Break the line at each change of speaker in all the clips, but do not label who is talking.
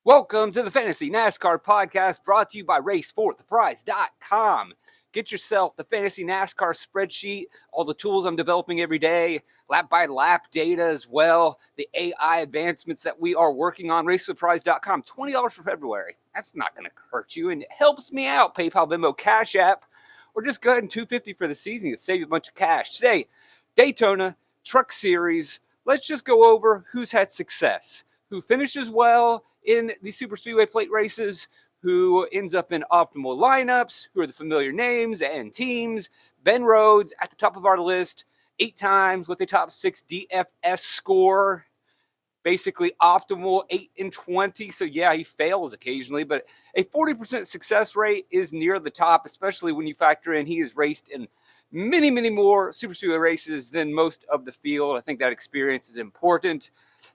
Welcome to the Fantasy NASCAR podcast brought to you by racefortheprize.com. Get yourself the Fantasy NASCAR spreadsheet, all the tools I'm developing every day, lap-by-lap data as well, the AI advancements that we are working on, racefortheprize.com. $20 for February. That's not going to hurt you, and it helps me out. PayPal, Venmo, Cash App, or just go ahead and $250 for the season to save you a bunch of cash. Today, Daytona Truck Series. Let's just go over who's had success, who finishes well in the super speedway plate races, who ends up in optimal lineups, who are the familiar names and teams. Ben Rhodes at the top of our list, 8 times with a top 6 DFS score, basically optimal 8 and 20. So yeah, he fails occasionally, but a 40% success rate is near the top, especially when you factor in he has raced in many, many more super speedway races than most of the field. I think that experience is important.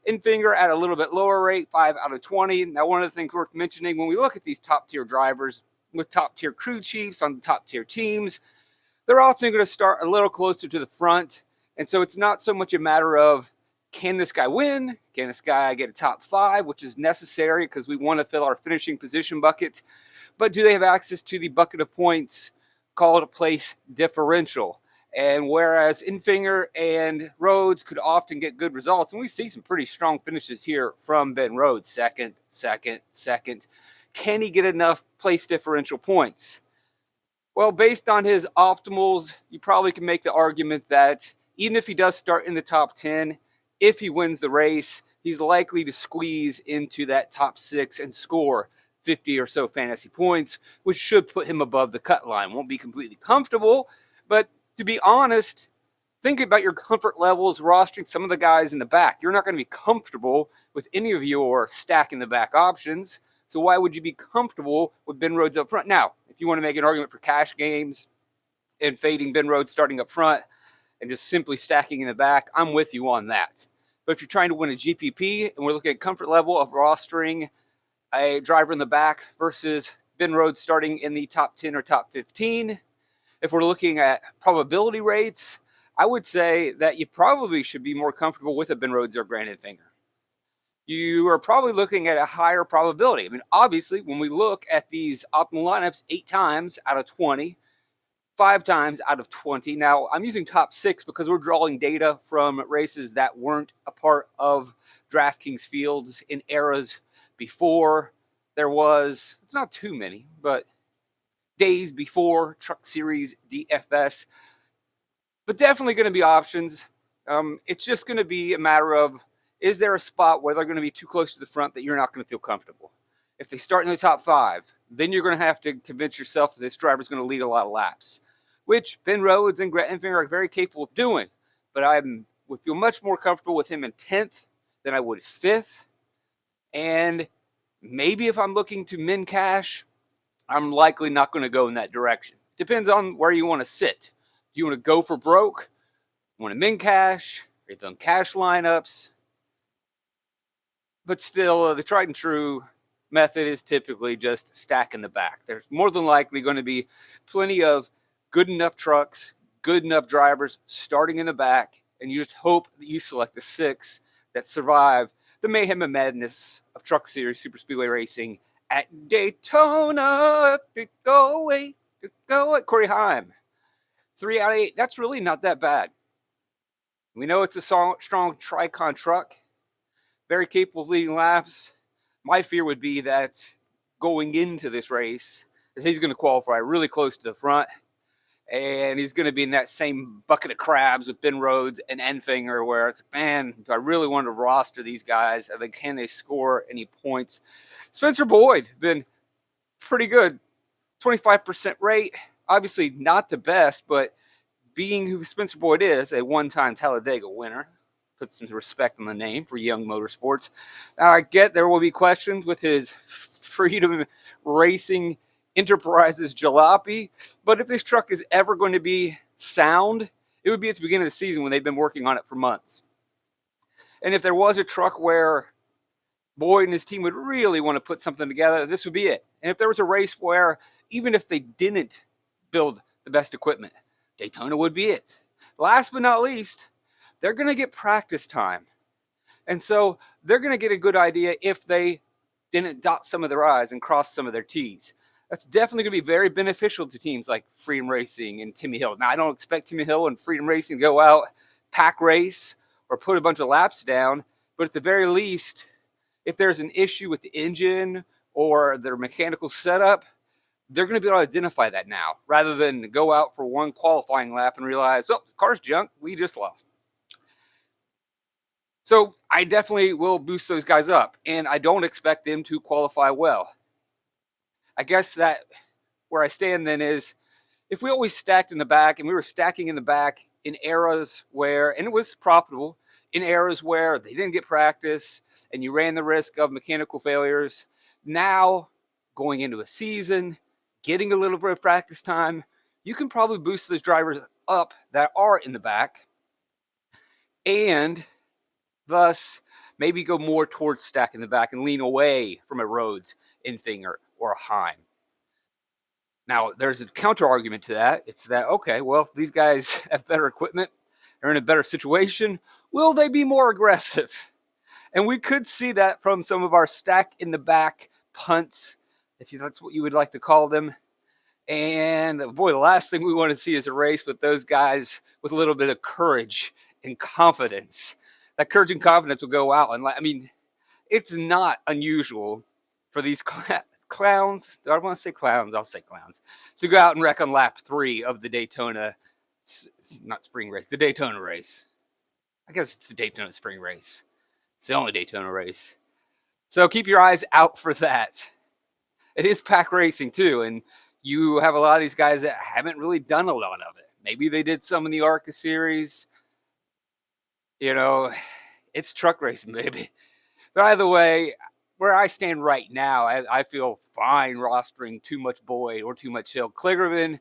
Enfinger at a little bit lower rate, 5 out of 20. Now, one of the things worth mentioning when we look at these top-tier drivers with top-tier crew chiefs on the top-tier teams, they're often going to start a little closer to the front. And so it's not so much a matter of, can this guy win? Can this guy get a top 5, which is necessary because we want to fill our finishing position bucket. But do they have access to the bucket of points called a place differential? And whereas Enfinger and Rhodes could often get good results, and we see some pretty strong finishes here from Ben Rhodes, second. Can he get enough place differential points? Well, based on his optimals, you probably can make the argument that even if he does start in the top 10, if he wins the race, he's likely to squeeze into that top 6 and score 50 or so fantasy points, which should put him above the cut line. Won't be completely comfortable, but to be honest, think about your comfort levels rostering some of the guys in the back. You're not going to be comfortable with any of your stack in the back options. So why would you be comfortable with Ben Rhodes up front? Now, if you want to make an argument for cash games and fading Ben Rhodes starting up front and just simply stacking in the back, I'm with you on that. But if you're trying to win a GPP and we're looking at comfort level of rostering a driver in the back versus Ben Rhodes starting in the top 10 or top 15, if we're looking at probability rates, I would say that you probably should be more comfortable with a Ben Rhodes or Grant Enfinger. You are probably looking at a higher probability. I mean, obviously, when we look at these optimal lineups, 8 times out of 20, 5 times out of 20. Now, I'm using top 6 because we're drawing data from races that weren't a part of DraftKings fields in eras before there was, it's not too many, but days before Truck Series DFS, but definitely going to be options. It's just going to be a matter of, is there a spot where they're going to be too close to the front that you're not going to feel comfortable? If they start in the top 5, then you're going to have to convince yourself that this driver's going to lead a lot of laps, which Ben Rhodes and Grant Enfinger are very capable of doing. But I would feel much more comfortable with him in 10th than I would 5th. And maybe if I'm looking to min cash, I'm likely not going to go in that direction. Depends on where you want to sit. Do you want to go for broke? Want to min cash? Are you doing cash lineups? But still, the tried and true method is typically just stack in the back. There's more than likely going to be plenty of good enough trucks, good enough drivers starting in the back, and you just hope that you select the 6 that survive the mayhem and madness of Truck Series Super Speedway racing at Daytona. Go away. Corey Heim, 3 out of 8. That's really not that bad. We know it's a strong Tricon truck, very capable of leading laps. My fear would be that going into this race, is he's going to qualify really close to the front, and he's going to be in that same bucket of crabs with Ben Rhodes and Enfinger, where it's, man, do I really want to roster these guys? I mean, can they score any points? Spencer Boyd, been pretty good. 25% rate. Obviously not the best, but being who Spencer Boyd is, a one-time Talladega winner, put some respect on the name for Young Motorsports. Now, I get there will be questions with his Freedom Racing Enterprises jalopy, but if this truck is ever going to be sound, it would be at the beginning of the season when they've been working on it for months. And if there was a truck where Boyd and his team would really want to put something together, this would be it. And if there was a race where, even if they didn't build the best equipment, Daytona would be it. Last but not least, they're going to get practice time. And so they're going to get a good idea if they didn't dot some of their I's and cross some of their T's. That's definitely going to be very beneficial to teams like Freedom Racing and Timmy Hill. Now, I don't expect Timmy Hill and Freedom Racing to go out, pack race, or put a bunch of laps down, but at the very least, if there's an issue with the engine or their mechanical setup, they're going to be able to identify that now, rather than go out for one qualifying lap and realize, oh, the car's junk, we just lost. So I definitely will boost those guys up, and I don't expect them to qualify well. I guess that where I stand then is, if we always stacked in the back, and we were stacking in the back in eras where, and it was profitable, in eras where they didn't get practice and you ran the risk of mechanical failures, now going into a season, getting a little bit of practice time, you can probably boost those drivers up that are in the back, and thus maybe go more towards stacking the back and lean away from a Rhodes, Infinger, or a Heim. Now, there's a counter argument to that. It's that, okay, well, if these guys have better equipment, they're in a better situation, will they be more aggressive? And we could see that from some of our stack in the back punts, if that's what you would like to call them. And boy, the last thing we want to see is a race with those guys with a little bit of courage and confidence. That courage and confidence will go out. And I mean, it's not unusual for these clowns, I want to say clowns, I'll say clowns, to go out and wreck on lap 3 of the Daytona, not spring race, the Daytona race. I guess it's the Daytona spring race. It's the only Daytona race. So keep your eyes out for that. It is pack racing too, and you have a lot of these guys that haven't really done a lot of it. Maybe they did some in the ARCA series. You know, it's truck racing, baby. By the way, where I stand right now, I feel fine rostering too much Boyd or too much Hill. Kligerman,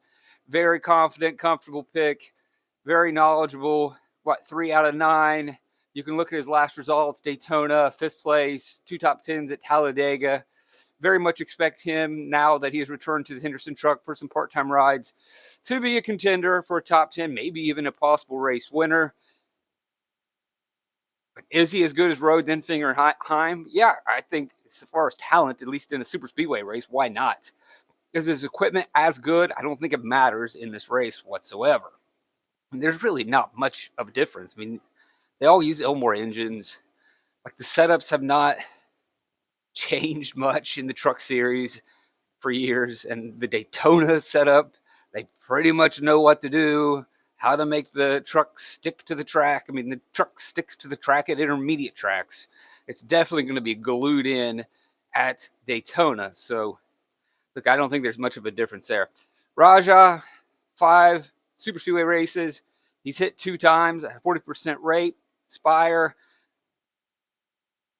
very confident, comfortable pick, very knowledgeable. 3 out of 9. You can look at his last results: Daytona, 5th place, 2 top 10s at Talladega. Very much expect him, now that he has returned to the Henderson truck for some part-time rides, to be a contender for a top 10, maybe even a possible race winner. But is he as good as Rhodes, Enfinger, and Heim? Yeah, I think as far as talent, at least in a super speedway race, why not? Is his equipment as good? I don't think it matters in this race whatsoever. And there's really not much of a difference. I mean, they all use Elmore engines. Like, the setups have not changed much in the truck series for years, and the Daytona setup, they pretty much know what to do, how to make the truck stick to the track. I mean, the truck sticks to the track at intermediate tracks. It's definitely going to be glued in at Daytona. So, look, I don't think there's much of a difference there. Raja, 5 super speedway races. He's hit 2 times at a 40% rate. Spire,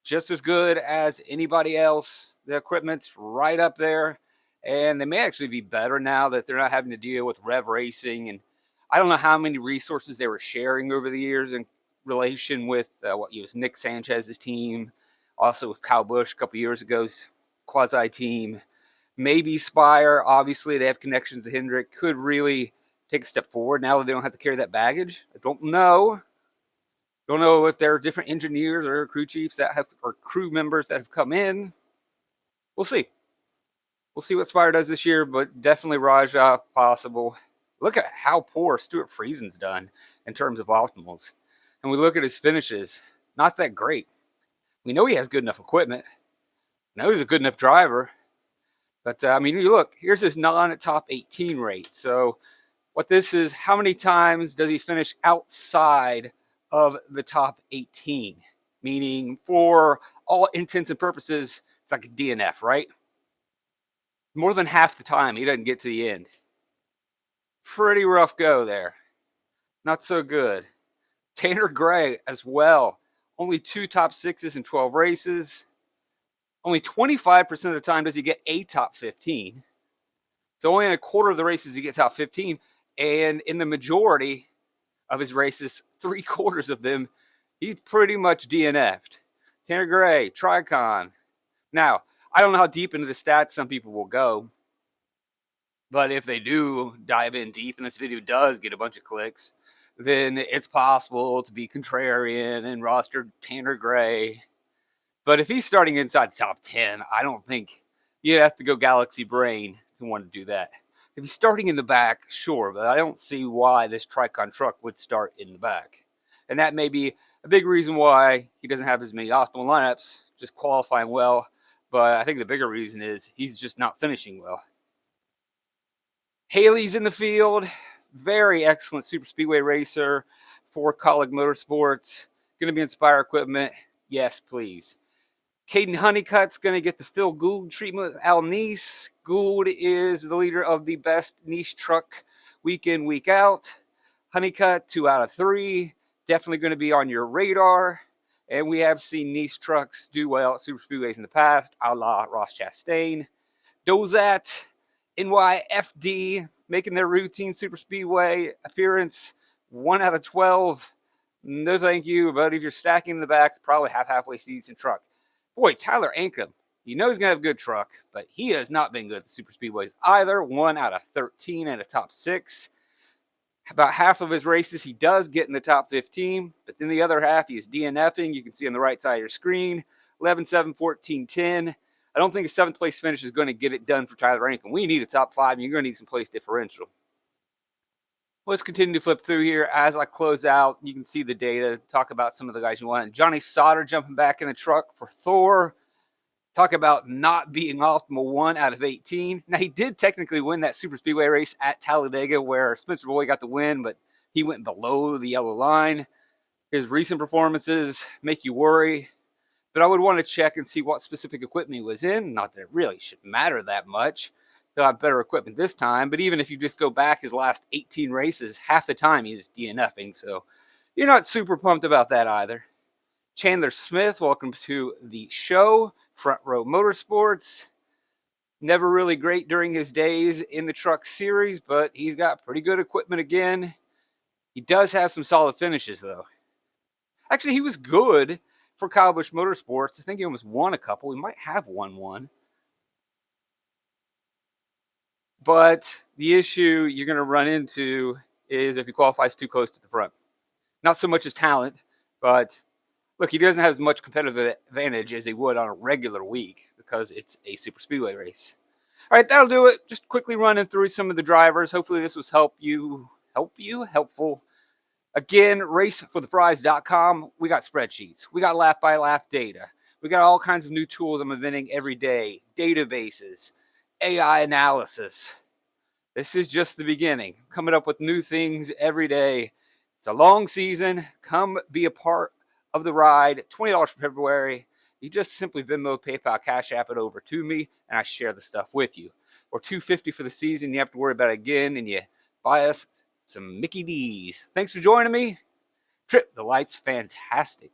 just as good as anybody else. The equipment's right up there, and they may actually be better now that they're not having to deal with Rev Racing. And I don't know how many resources they were sharing over the years in relation with Nick Sanchez's team, also with Kyle Busch a couple years ago's quasi team. Maybe Spire, obviously they have connections to Hendrick, could really take a step forward now that they don't have to carry that baggage. I don't know. Don't know if there are different engineers or crew chiefs that have, or crew members that have come in. We'll see. We'll see what Spire does this year, but definitely Raja possible. Look at how poor Stuart Friesen's done in terms of optimals. And we look at his finishes, not that great. We know he has good enough equipment. We know he's a good enough driver. But, I mean, you look, here's his non-top 18 rate. So what this is, how many times does he finish outside of the top 18? Meaning, for all intents and purposes, it's like a DNF, right? More than half the time, he doesn't get to the end. Pretty rough go there. Not so good. Tanner Gray as well. Only 2 top 6s in 12 races. Only 25% of the time does he get a top 15. So only in a quarter of the races he gets top 15. And in the majority of his races, 3/4 of them, he's pretty much DNF'd. Tanner Gray, Tricon. Now, I don't know how deep into the stats some people will go, but if they do dive in deep and this video does get a bunch of clicks, then it's possible to be contrarian and roster Tanner Gray. But if he's starting inside top 10, I don't think you'd have to go Galaxy Brain to want to do that. If he's starting in the back, sure, but I don't see why this Tricon truck would start in the back. And that may be a big reason why he doesn't have as many optimal lineups, just qualifying well. But I think the bigger reason is he's just not finishing well. Haley's in the field. Very excellent super speedway racer for Colleague Motorsports. Going to be Inspire Equipment. Yes, please. Caden Honeycutt's going to get the Phil Gould treatment with Al Nice. Gould is the leader of the best niche truck week in, week out. Honeycutt, 2 out of 3. Definitely going to be on your radar. And we have seen niche trucks do well at super speedways in the past, a la Ross Chastain. Dozat, NYFD, making their routine super speedway appearance. 1 out of 12. No thank you, but if you're stacking in the back, probably halfway decent truck. Boy, Tyler Ankrum, you know he's going to have a good truck, but he has not been good at the super speedways either. 1 out of 13 and a top 6. About half of his races, he does get in the top 15, but then the other half, he is DNFing. You can see on the right side of your screen, 11, 7, 14, 10. I don't think a 7th place finish is going to get it done for Tyler Ankrum. We need a top 5, and you're going to need some place differential. Let's continue to flip through here. As I close out, you can see the data, talk about some of the guys you want. Johnny Sauter jumping back in the truck for Thor. Talk about not being optimal, 1 out of 18. Now, he did technically win that super speedway race at Talladega where Spencer Boyd got the win, but he went below the yellow line. His recent performances make you worry, but I would want to check and see what specific equipment he was in. Not that it really should matter that much. He'll have better equipment this time, but even if you just go back his last 18 races, half the time he's DNFing, so you're not super pumped about that either. Chandler Smith, welcome to the show. Front Row Motorsports. Never really great during his days in the truck series, but he's got pretty good equipment again. He does have some solid finishes, though. Actually, he was good for Kyle Busch Motorsports. I think he almost won a couple. He might have won one. But the issue you're going to run into is if he qualifies too close to the front. Not so much as talent, but look, he doesn't have as much competitive advantage as he would on a regular week because it's a super speedway race. All right, that'll do it. Just quickly running through some of the drivers. Hopefully this was helpful. Again, racefortheprize.com. We got spreadsheets. We got lap by lap data. We got all kinds of new tools I'm inventing every day. Databases, AI analysis. This is just the beginning. Coming up with new things every day. It's a long season. Come be a part of the ride. $20 for February. You just simply Venmo, PayPal, Cash App it over to me, and I share the stuff with you. Or $250 for the season. You have to worry about it again, and you buy us some Mickey D's. Thanks for joining me. Trip the Light's fantastic.